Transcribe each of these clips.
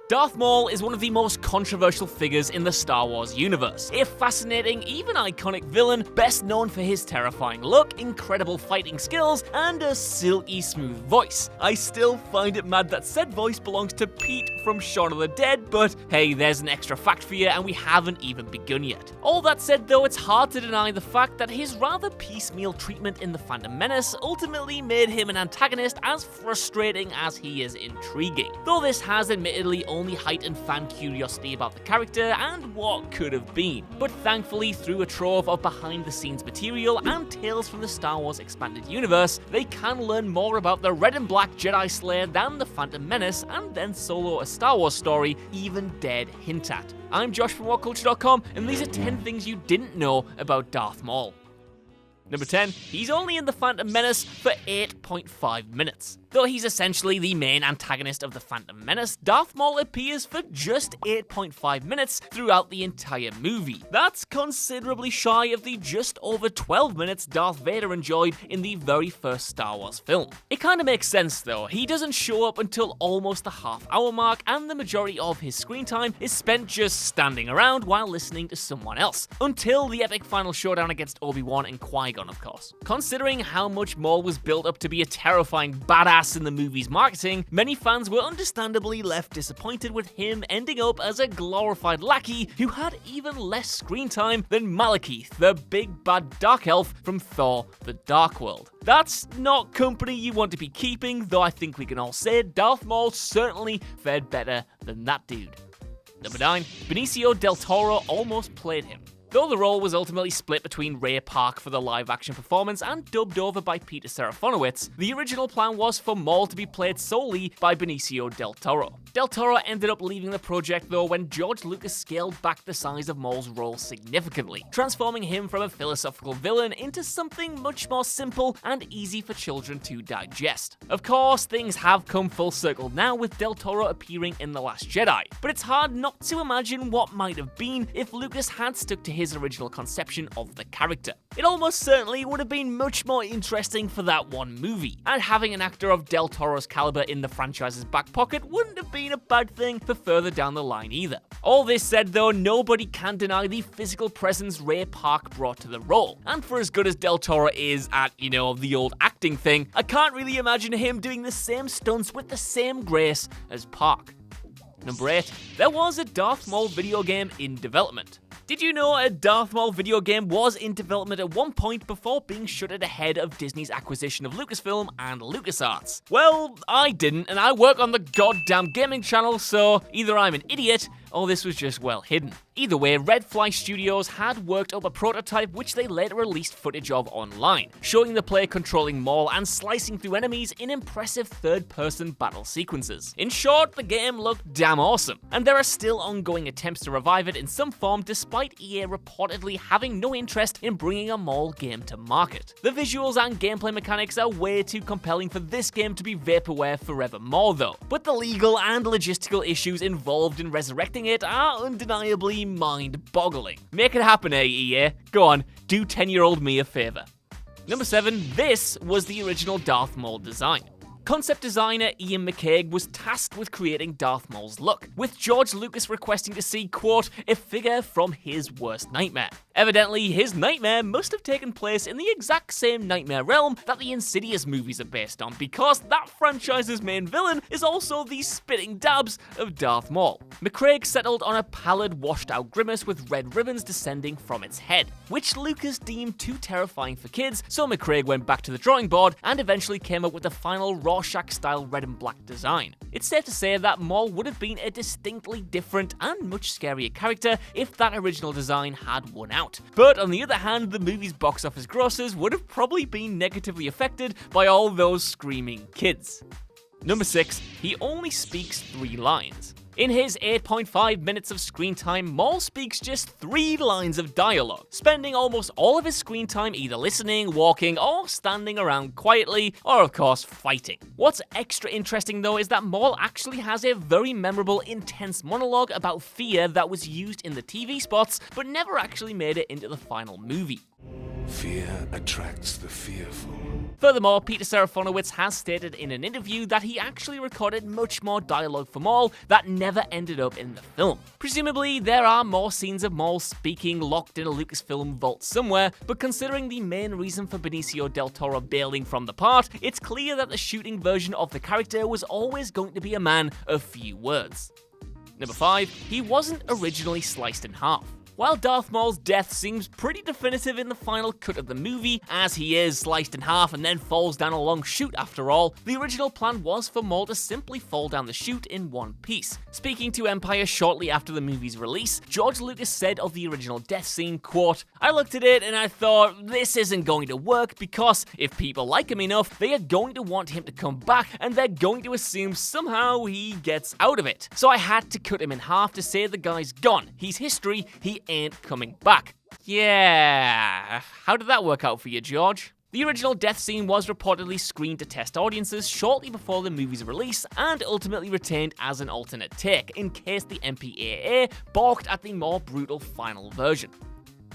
Darth Maul is one of the most controversial figures in the Star Wars universe. A fascinating, even iconic villain, best known for his terrifying look, incredible fighting skills, and a silky smooth voice. I still find it mad that said voice belongs to Pete from Shaun of the Dead, but hey, there's an extra fact for you, and we haven't even begun yet. All that said though, it's hard to deny the fact that his rather piecemeal treatment in The Phantom Menace ultimately made him an antagonist as frustrating as he is intriguing. Though this has admittedly only heightened fan curiosity about the character and what could have been. But thankfully, through a trove of behind-the-scenes material and tales from the Star Wars expanded universe, they can learn more about the red and black Jedi Slayer than the Phantom Menace, and then solo a Star Wars story even dared hint at. I'm Josh from WhatCulture.com, and these are 10 things you didn't know about Darth Maul. Number 10, he's only in The Phantom Menace for 8.5 minutes. Though he's essentially the main antagonist of The Phantom Menace, Darth Maul appears for just 8.5 minutes throughout the entire movie. That's considerably shy of the just over 12 minutes Darth Vader enjoyed in the very first Star Wars film. It kinda makes sense though, he doesn't show up until almost the half-hour mark, and the majority of his screen time is spent just standing around while listening to someone else, until the epic final showdown against Obi-Wan and Qui-Gon, of course. Considering how much Maul was built up to be a terrifying badass in the movie's marketing, many fans were understandably left disappointed with him ending up as a glorified lackey who had even less screen time than Malekith, the big bad dark elf from Thor: The Dark World. That's not company you want to be keeping, though I think we can all say Darth Maul certainly fared better than that dude. Number 9, Benicio Del Toro almost played him. Though the role was ultimately split between Ray Park for the live-action performance and dubbed over by Peter Serafinowicz, the original plan was for Maul to be played solely by Benicio Del Toro. Del Toro ended up leaving the project though when George Lucas scaled back the size of Maul's role significantly, transforming him from a philosophical villain into something much more simple and easy for children to digest. Of course, things have come full circle now with Del Toro appearing in The Last Jedi, but it's hard not to imagine what might have been if Lucas had stuck to his original conception of the character. It almost certainly would have been much more interesting for that one movie, and having an actor of Del Toro's caliber in the franchise's back pocket wouldn't have been a bad thing for further down the line either. All this said though, nobody can deny the physical presence Ray Park brought to the role, and for as good as Del Toro is at, the old acting thing, I can't really imagine him doing the same stunts with the same grace as Park. Number 8, there was a Darth Maul video game in development. Did you know a Darth Maul video game was in development at one point before being shuttered ahead of Disney's acquisition of Lucasfilm and LucasArts? Well, I didn't, and I work on the goddamn gaming channel, so either I'm an idiot or this was just well hidden. Either way, Red Fly Studios had worked up a prototype which they later released footage of online, showing the player controlling Maul and slicing through enemies in impressive third-person battle sequences. In short, the game looked damn awesome, and there are still ongoing attempts to revive it in some form despite EA reportedly having no interest in bringing a Maul game to market. The visuals and gameplay mechanics are way too compelling for this game to be vaporware forevermore though, but the legal and logistical issues involved in resurrecting it are undeniably mind-boggling. Make it happen, EA. Go on, do 10-year-old me a favor. Number 7, this was the original Darth Maul design. Concept designer Ian McCaig was tasked with creating Darth Maul's look, with George Lucas requesting to see, quote, a figure from his worst nightmare. Evidently, his nightmare must have taken place in the exact same nightmare realm that the Insidious movies are based on, because that franchise's main villain is also the spitting dabs of Darth Maul. McCaig settled on a pallid, washed-out grimace with red ribbons descending from its head, which Lucas deemed too terrifying for kids, so McCaig went back to the drawing board and eventually came up with the final Rorschach-style red and black design. It's safe to say that Maul would have been a distinctly different and much scarier character if that original design had won out. But on the other hand, the movie's box office grosses would have probably been negatively affected by all those screaming kids. Number 6, he only speaks 3 lines. In his 8.5 minutes of screen time, Maul speaks just 3 lines of dialogue, spending almost all of his screen time either listening, walking, or standing around quietly, or of course fighting. What's extra interesting though is that Maul actually has a very memorable, intense monologue about fear that was used in the TV spots, but never actually made it into the final movie. Fear attracts the fearful. Furthermore, Peter Serafinowicz has stated in an interview that he actually recorded much more dialogue for Maul that never ended up in the film. Presumably, there are more scenes of Maul speaking locked in a Lucasfilm vault somewhere, but considering the main reason for Benicio Del Toro bailing from the part, it's clear that the shooting version of the character was always going to be a man of few words. Number 5. He wasn't originally sliced in half. While Darth Maul's death seems pretty definitive in the final cut of the movie, as he is sliced in half and then falls down a long chute after all, the original plan was for Maul to simply fall down the chute in one piece. Speaking to Empire shortly after the movie's release, George Lucas said of the original death scene, quote, "I looked at it and I thought, this isn't going to work because if people like him enough, they are going to want him to come back and they're going to assume somehow he gets out of it. So I had to cut him in half to say the guy's gone. He's history, he ain't coming back." Yeah, how did that work out for you, George? The original death scene was reportedly screened to test audiences shortly before the movie's release and ultimately retained as an alternate take in case the MPAA balked at the more brutal final version.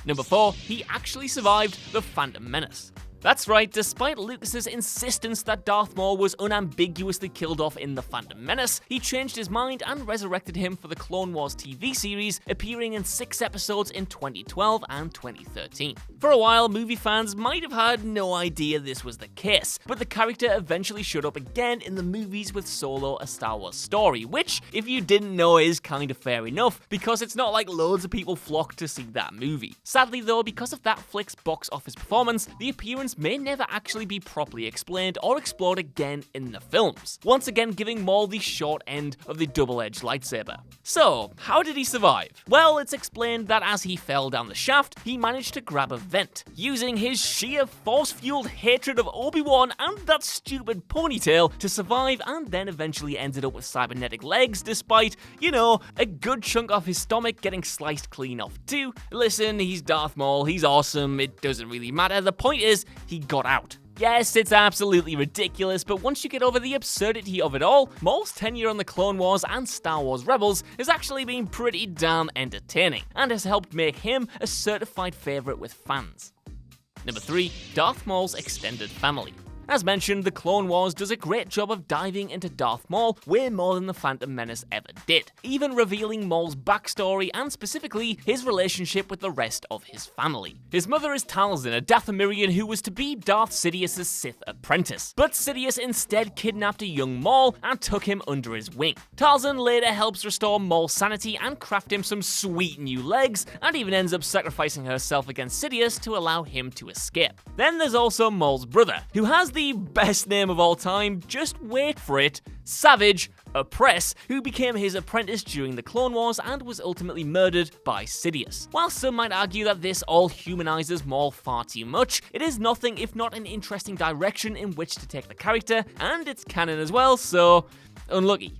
Number 4, he actually survived the Phantom Menace. That's right, despite Lucas's insistence that Darth Maul was unambiguously killed off in The Phantom Menace, he changed his mind and resurrected him for the Clone Wars TV series, appearing in 6 episodes in 2012 and 2013. For a while, movie fans might have had no idea this was the case, but the character eventually showed up again in the movies with Solo: A Star Wars Story, which, if you didn't know, is kinda fair enough, because it's not like loads of people flocked to see that movie. Sadly though, because of that flick's box office performance, the appearance may never actually be properly explained or explored again in the films, once again giving Maul the short end of the double-edged lightsaber. So, how did he survive? Well, it's explained that as he fell down the shaft, he managed to grab a vent, using his sheer force-fueled hatred of Obi-Wan and that stupid ponytail to survive, and then eventually ended up with cybernetic legs despite, a good chunk of his stomach getting sliced clean off too. Listen, he's Darth Maul, he's awesome, it doesn't really matter, the point is, he got out. Yes, it's absolutely ridiculous, but once you get over the absurdity of it all, Maul's tenure on the Clone Wars and Star Wars Rebels has actually been pretty damn entertaining, and has helped make him a certified favourite with fans. Number 3, Darth Maul's extended family. As mentioned, the Clone Wars does a great job of diving into Darth Maul way more than the Phantom Menace ever did, even revealing Maul's backstory and specifically his relationship with the rest of his family. His mother is Talzin, a Dathomirian who was to be Darth Sidious's Sith apprentice, but Sidious instead kidnapped a young Maul and took him under his wing. Talzin later helps restore Maul's sanity and craft him some sweet new legs, and even ends up sacrificing herself against Sidious to allow him to escape. Then there's also Maul's brother, who has the best name of all time, just wait for it, Savage Opress, who became his apprentice during the Clone Wars and was ultimately murdered by Sidious. While some might argue that this all humanizes Maul far too much, it is nothing if not an interesting direction in which to take the character, and it's canon as well, so unlucky.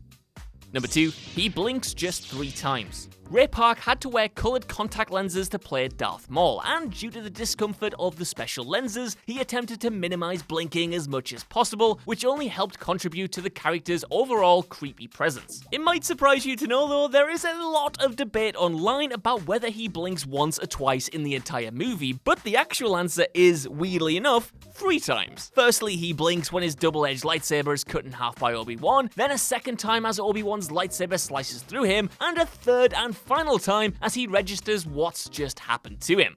Number 2, he blinks just 3 times. Ray Park had to wear coloured contact lenses to play Darth Maul, and due to the discomfort of the special lenses, he attempted to minimise blinking as much as possible, which only helped contribute to the character's overall creepy presence. It might surprise you to know though, there is a lot of debate online about whether he blinks once or twice in the entire movie, but the actual answer is, weirdly enough, 3 times. Firstly, he blinks when his double-edged lightsaber is cut in half by Obi-Wan, then a second time as Obi-Wan's lightsaber slices through him, and a third and final time as he registers what's just happened to him.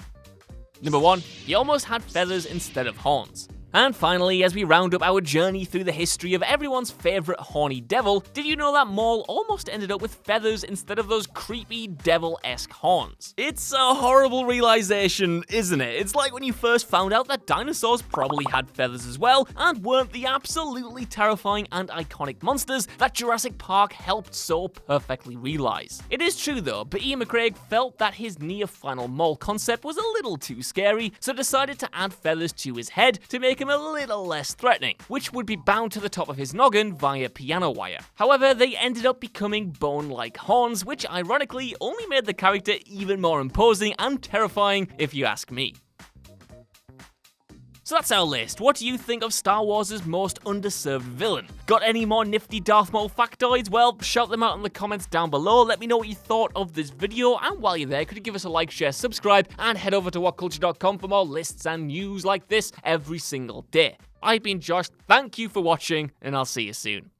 Number 1, he almost had feathers instead of horns. And finally, as we round up our journey through the history of everyone's favourite horny devil, did you know that Maul almost ended up with feathers instead of those creepy devil-esque horns? It's a horrible realisation, isn't it? It's like when you first found out that dinosaurs probably had feathers as well, and weren't the absolutely terrifying and iconic monsters that Jurassic Park helped so perfectly realise. It is true though, but Ian McCraig felt that his near-final Maul concept was a little too scary, so decided to add feathers to his head to make him a little less threatening, which would be bound to the top of his noggin via piano wire. However, they ended up becoming bone-like horns, which ironically only made the character even more imposing and terrifying if you ask me. So that's our list. What do you think of Star Wars' most underserved villain? Got any more nifty Darth Maul factoids? Well, shout them out in the comments down below. Let me know what you thought of this video, and while you're there, could you give us a like, share, subscribe, and head over to whatculture.com for more lists and news like this every single day. I've been Josh, thank you for watching, and I'll see you soon.